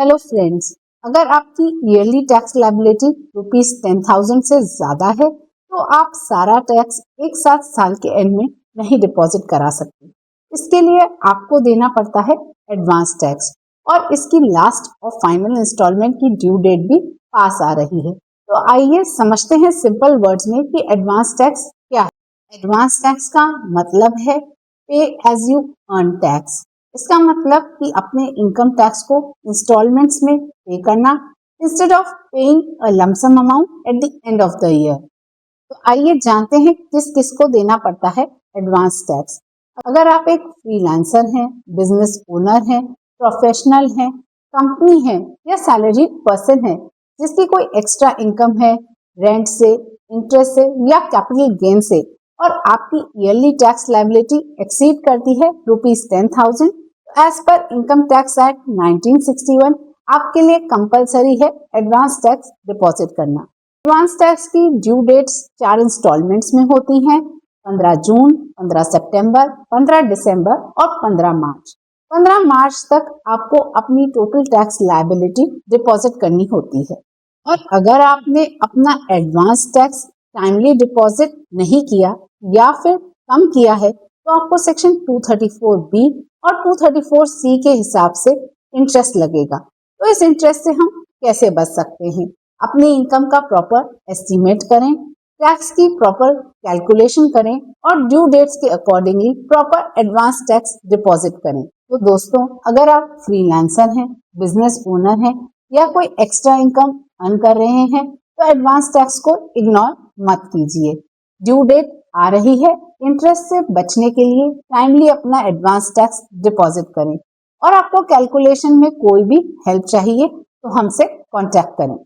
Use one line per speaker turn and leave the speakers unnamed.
Hello friends, अगर आपकी yearly tax liability ₹10,000 से ज़्यादा है तो आप सारा टैक्स एक साथ साल के एंड में नहीं डिपॉजिट करा सकते। इसके लिए आपको देना पड़ता है एडवांस टैक्स और इसकी लास्ट और फाइनल इंस्टॉलमेंट की ड्यू डेट भी पास आ रही है। तो आइए समझते हैं सिंपल वर्ड्स में कि एडवांस टैक्स क्या है। एडवांस टैक्स का मतलब है पे एज यू अर्न टैक्स। इसका मतलब कि अपने इनकम टैक्स को इंस्टॉलमेंट्स में पे करना instead of paying a lump sum amount at the end of the year. तो आइए जानते हैं किस किस को देना पड़ता है एडवांस टैक्स। अगर आप एक फ्रीलांसर हैं, बिजनेस ओनर हैं, प्रोफेशनल हैं, कंपनी है या सैलरी पर्सन है जिसकी कोई एक्स्ट्रा इनकम है रेंट से, इंटरेस्ट से या कैपिटल गेन से और आपकी ईयरली टैक्स लायबिलिटी एक्सीड करती है ₹10,000, as per income tax act 1961 आपके लिए कंपलसरी है एडवांस टैक्स डिपॉजिट करना। एडवांस टैक्स की ड्यू डेट्स 4 इंस्टॉलमेंट्स में होती हैं, 15 जून, 15 सितंबर, 15 दिसंबर और 15 मार्च। 15 मार्च तक आपको अपनी टोटल टैक्स लायबिलिटी डिपॉजिट करनी होती है। और अगर आपने अपना एडवांस टैक्स टाइमली डिपॉजिट नहीं किया या फिर कम किया है तो आपको सेक्शन 234B और 234C के हिसाब से इंटरेस्ट लगेगा। तो इस इंटरेस्ट से हम कैसे बच सकते हैं? अपनी इनकम का प्रॉपर एस्टीमेट करें, टैक्स की प्रॉपर कैलकुलेशन करें और ड्यू डेट्स के accordingly proper advance tax deposit करें। तो दोस्तों, अगर आप फ्रीलांसर हैं, बिजनेस ओनर हैं या कोई एक्स्ट्रा इनकम अर्न कर रहे हैं तो एडवांस टैक्स को इग्नोर मत कीजिए। ड्यू डेट आ रही है, इंटरेस्ट से बचने के लिए टाइमली अपना एडवांस टैक्स डिपॉजिट करें और आपको कैलकुलेशन में कोई भी हेल्प चाहिए तो हमसे कांटेक्ट करें।